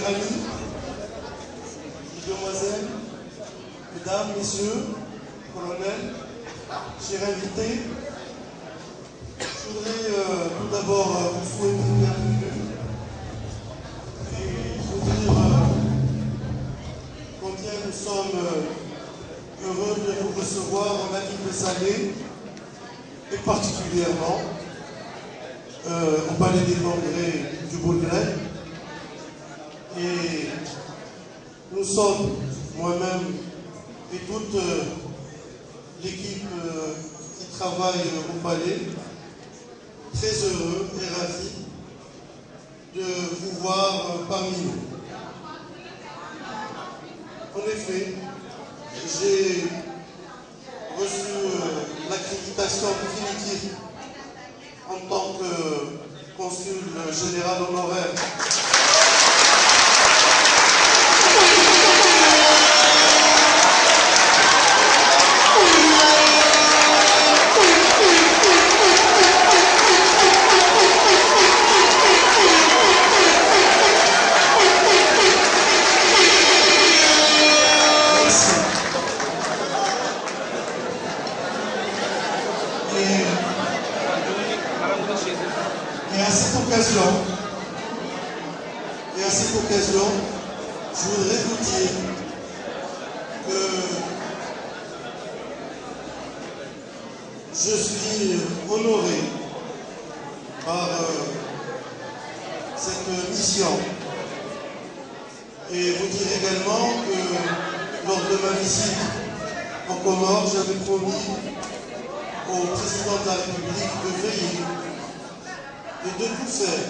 amis, mesdemoiselles, mesdames, messieurs, colonels, chers invités, je voudrais tout d'abord vous souhaiter une bienvenue et vous dire combien nous sommes heureux de vous recevoir en la ville de Salé et particulièrement au Palais des Congrès du Bourgret. Et nous sommes, moi-même et toute l'équipe qui travaille au Palais, très heureux et ravis de vous voir parmi nous. En effet, j'ai reçu l'accréditation définitive en tant que consul général honoraire Et à cette occasion, je voudrais vous dire que je suis honoré par cette mission. Et vous dire également que lors de ma visite en Comores, j'avais promis au président de la République de veiller et de tout faire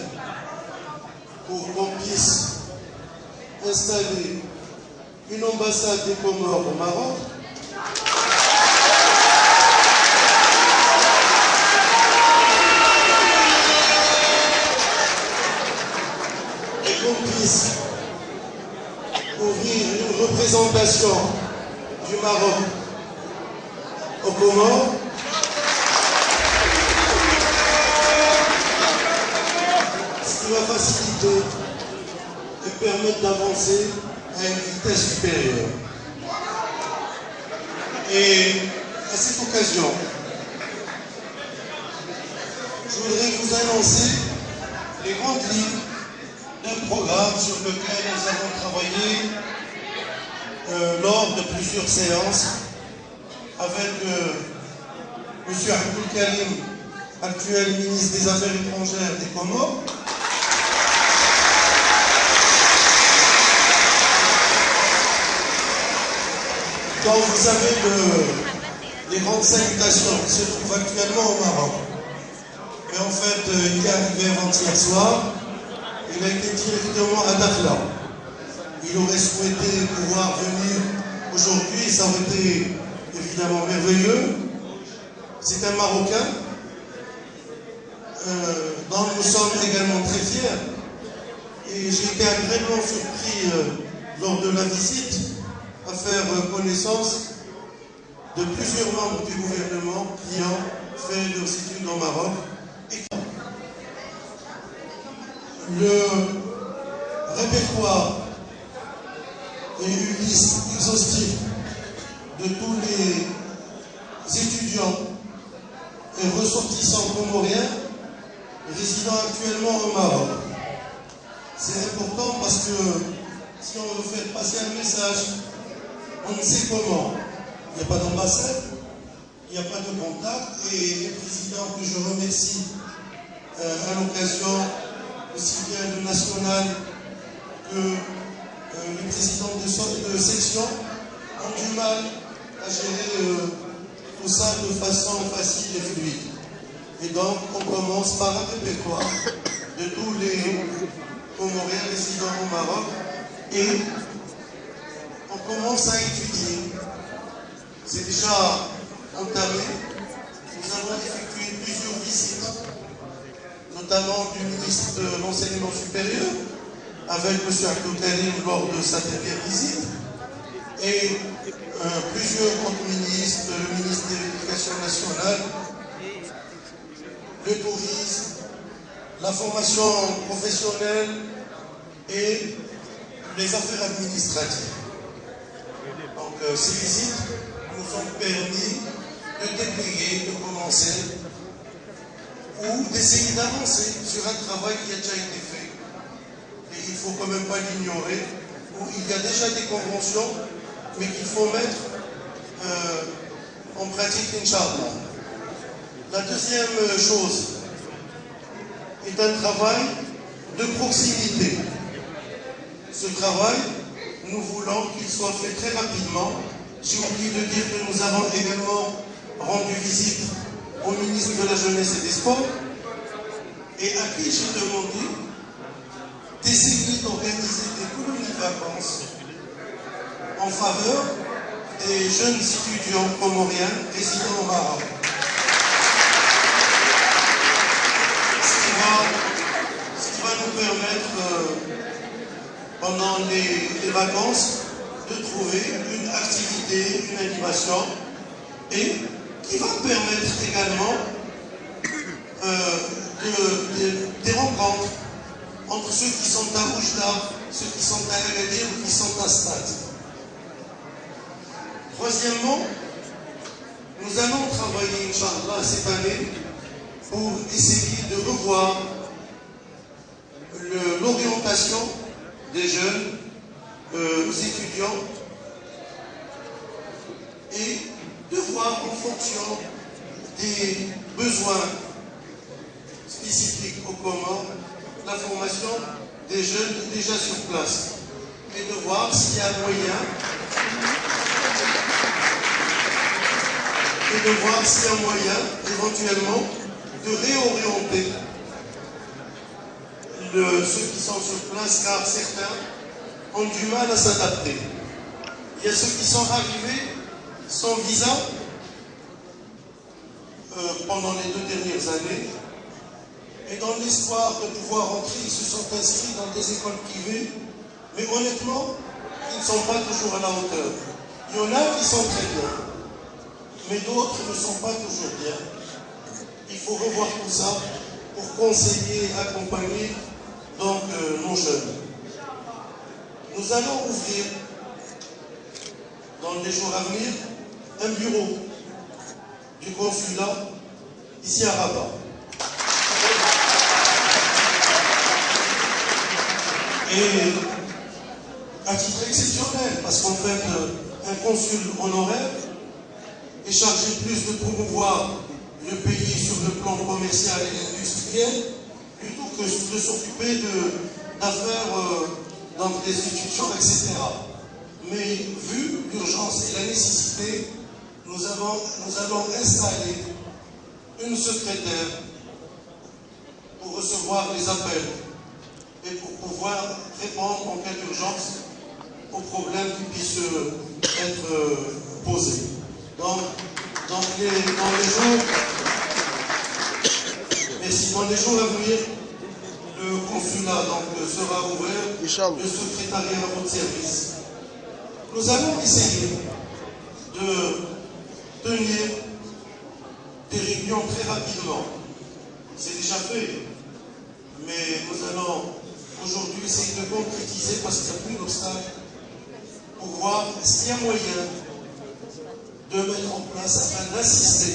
pour qu'on puisse installer une ambassade des Comores au Maroc et qu'on puisse ouvrir une représentation du Maroc aux Comores, va faciliter et permettre d'avancer à une vitesse supérieure. Et à cette occasion, je voudrais vous annoncer les grandes lignes d'un programme sur lequel nous avons travaillé lors de plusieurs séances avec M. Abdul Karim, actuel ministre des Affaires étrangères des Comores, dont vous savez les grandes salutations qui se trouvent actuellement au Maroc. Mais en fait, il est arrivé avant-hier soir, il a été directement à Dakhla. Il aurait souhaité pouvoir venir aujourd'hui, ça aurait été évidemment merveilleux. C'est un Marocain dont nous sommes également très fiers. Et j'ai été agréablement surpris lors de la visite à faire connaissance de plusieurs membres du gouvernement qui ont fait leurs études au Maroc. Le répertoire et une liste exhaustive de tous les étudiants et ressortissants comoriens résidant actuellement au Maroc. C'est important parce que si on veut faire passer un message, on ne sait comment. Il n'y a pas d'ambassade, il n'y a pas de contact, et le président que je remercie à l'occasion, aussi bien le national que le président de section, ont du mal à gérer tout ça de façon facile et fluide. Et donc, on commence par un répertoire de tous les Comoriens résidant au Maroc et on commence à étudier. C'est déjà entamé. Nous avons effectué plusieurs visites, notamment du ministre de l'Enseignement supérieur, avec M. Abdul Karim lors de sa dernière visite, et plusieurs autres ministres, le ministre de l'Éducation nationale, le tourisme, la formation professionnelle et les affaires administratives. Donc ces visites nous ont permis de déblayer, de commencer ou d'essayer d'avancer sur un travail qui a déjà été fait. Et il ne faut quand même pas l'ignorer, où il y a déjà des conventions, mais qu'il faut mettre en pratique, Inch'Allah. La deuxième chose est un travail de proximité. Ce travail, nous voulons qu'il soit fait très rapidement. J'ai oublié de dire que nous avons également rendu visite au ministre de la Jeunesse et des Sports, et à qui j'ai demandé d'essayer d'organiser des colonies de vacances en faveur des jeunes étudiants comoriens résidant au Maroc. Ce qui va nous permettre, pendant les vacances, de trouver une activité, une animation, et qui va permettre également des rencontres entre ceux qui sont à Oujda, ceux qui sont à Agadir ou qui sont à Stade. Troisièmement, nous allons travailler, Inch'Allah, cette année pour essayer de revoir l'orientation des jeunes étudiants et de voir en fonction des besoins spécifiques aux Comores la formation des jeunes déjà sur place et de voir s'il y a moyen éventuellement de réorienter ceux qui sont sur place, car certains ont du mal à s'adapter. Il y a ceux qui sont arrivés sans visa pendant les 2 dernières années, et dans l'espoir de pouvoir entrer, ils se sont inscrits dans des écoles privées, mais honnêtement, ils ne sont pas toujours à la hauteur. Il y en a qui sont très bien, mais d'autres ne sont pas toujours bien. Il faut revoir tout ça pour conseiller et accompagner donc nos jeunes. Nous allons ouvrir dans les jours à venir un bureau du consulat ici à Rabat. Et à titre exceptionnel, parce qu'en fait, un consul honoraire est chargé plus de promouvoir le pays sur le plan commercial et industriel, plutôt que de s'occuper d'affaires donc des étudiants, etc. Mais vu l'urgence et la nécessité, nous allons installer une secrétaire pour recevoir les appels et pour pouvoir répondre en cas d'urgence aux problèmes qui puissent être posés. Donc, dans les jours à venir, le consulat sera ouvert, le secrétariat à votre service. Nous allons essayer de tenir des réunions très rapidement. C'est déjà fait, mais nous allons aujourd'hui essayer de concrétiser, parce qu'il n'y a plus d'obstacle, pour voir s'il y a moyen de mettre en place afin d'assister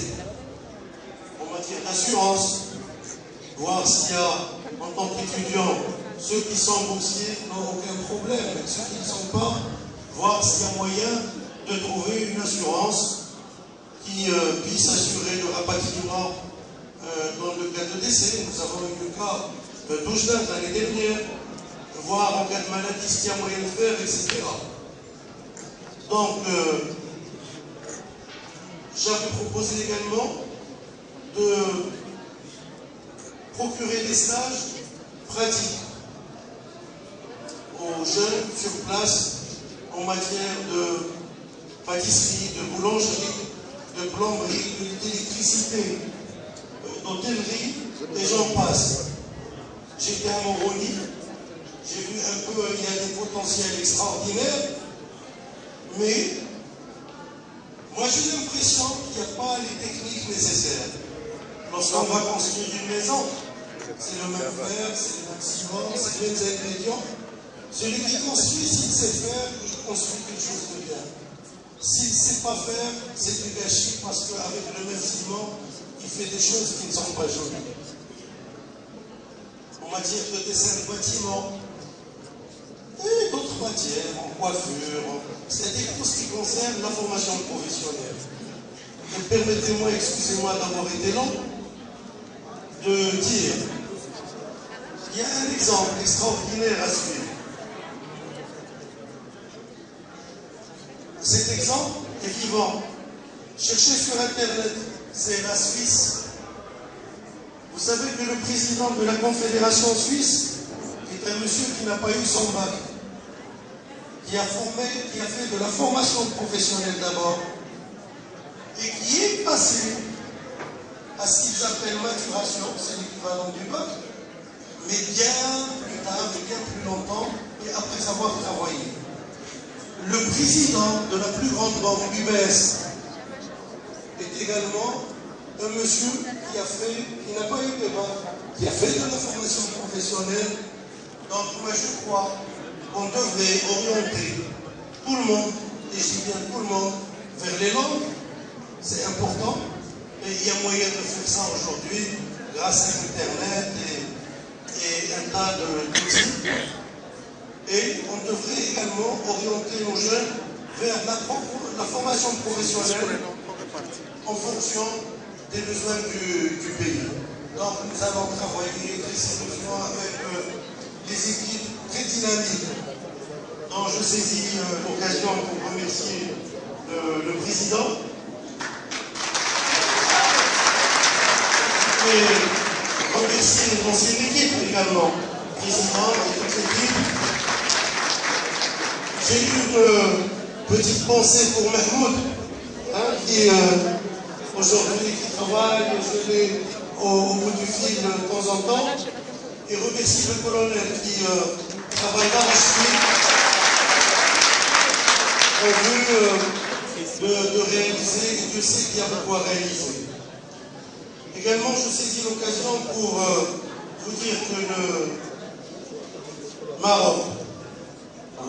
en matière d'assurance, voir s'il y a, en tant qu'étudiants, ceux qui sont boursiers n'ont aucun problème, mais ceux qui ne sont pas, voir s'il y a moyen de trouver une assurance qui puisse assurer le rapatriement dans le cas de décès. Nous avons eu le cas d'Oujda l'année dernière, voir en cas de maladie s'il y a moyen de faire, etc. Donc, j'avais proposé également de procurer des stages pratiques aux jeunes sur place en matière de pâtisserie, de boulangerie, de plomberie, d'électricité, d'hôtellerie, et j'en passe. J'étais à Moroni, j'ai vu un peu, il y a des potentiels extraordinaires, mais moi j'ai l'impression qu'il n'y a pas les techniques nécessaires. Lorsqu'on va construire une maison, c'est le même fer, c'est le même ciment, c'est les mêmes ingrédients, Celui qui construit, s'il sait faire, il construit quelque chose de bien. S'il ne sait pas faire, c'est du gâchis parce qu'avec le même ciment, il fait des choses qui ne sont pas jolies. En matière de dessin de bâtiment, et d'autres matières, en coiffure, c'est-à-dire tout ce qui concerne la formation professionnelle. Et permettez-moi, excusez-moi d'avoir été long, de dire qu'il y a un exemple extraordinaire à suivre. Cet exemple est vivant. Cherchez sur Internet, c'est la Suisse. Vous savez que le président de la Confédération suisse est un monsieur qui n'a pas eu son bac, qui a fait de la formation professionnelle d'abord, et qui est passé à ce qu'ils appellent maturation, c'est l'équivalent du bac, mais bien plus tard, bien plus longtemps, et après avoir travaillé. Le président de la plus grande banque UBS est également un monsieur qui n'a pas eu de bac, qui a fait de la formation professionnelle. Donc moi je crois qu'on devrait orienter tout le monde, et je dis bien tout le monde, vers les langues. C'est important, et il y a moyen de faire ça aujourd'hui grâce à Internet et un tas d'outils. Et on devrait également orienter nos jeunes vers la formation professionnelle en fonction des besoins du pays. Donc nous allons travailler très sérieusement avec des équipes très dynamiques. Donc je saisis l'occasion pour remercier le président et remercier l'ancienne équipe également, président et toute l'équipe. J'ai eu une petite pensée pour Mahmoud, qui aujourd'hui travaille, je l'ai au bout du fil de temps en temps, et remercie le colonel qui travaille d'arrache-pied en vue de réaliser, et Dieu sait qu'il y a beaucoup à réaliser. Également, je saisis l'occasion pour vous dire que le Maroc,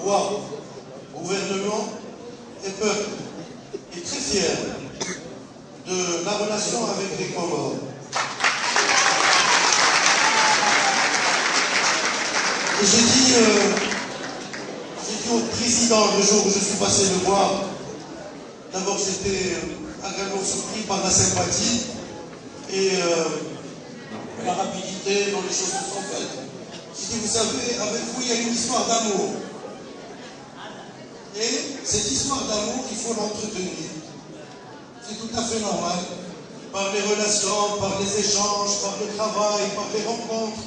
roi, gouvernement et peuple est très fier de la relation avec les Comores. Et j'ai dit au président le jour où je suis passé le voir, d'abord j'étais agréablement surpris par la sympathie et la rapidité dont les choses se sont faites. J'ai dit, vous savez, avec vous il y a une histoire d'amour. Et cette histoire d'amour, il faut l'entretenir. C'est tout à fait normal. Par les relations, par les échanges, par le travail, par les rencontres.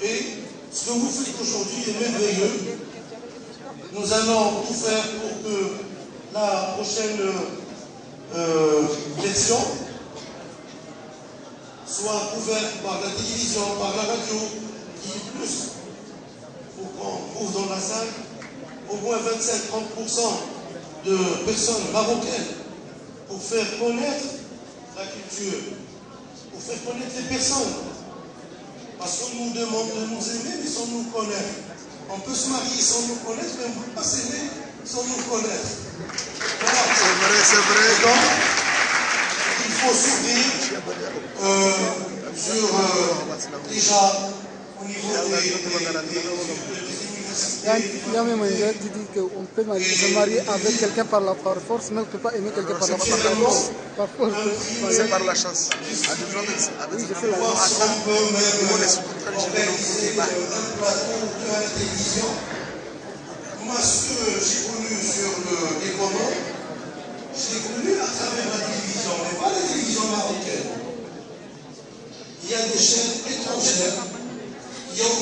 Et ce que vous faites aujourd'hui est merveilleux. Nous allons tout faire pour que la prochaine élection soit couverte par la télévision, par la radio, qui est plus, pour qu'on trouve dans la salle au moins 25-30% de personnes marocaines pour faire connaître la culture, pour faire connaître les personnes. Parce qu'on nous demande de nous aimer, mais sans nous connaître. On peut se marier sans nous connaître, mais on ne peut pas s'aimer sans nous connaître. Voilà. C'est vrai, c'est vrai. Et donc, il faut s'ouvrir déjà au niveau des يعني il dit qu'on peut se marier avec quelqu'un par force, mais on ne peut pas aimer quelqu'un par force. C'est par la chance. Oui, je sais la chance. On peut même organiser un plateau de la télévision. Moi, ce que j'ai connu sur les Comores, je l'ai connu à travers la télévision, mais pas la télévision marocaine. Il y a des chaînes étrangères qui ont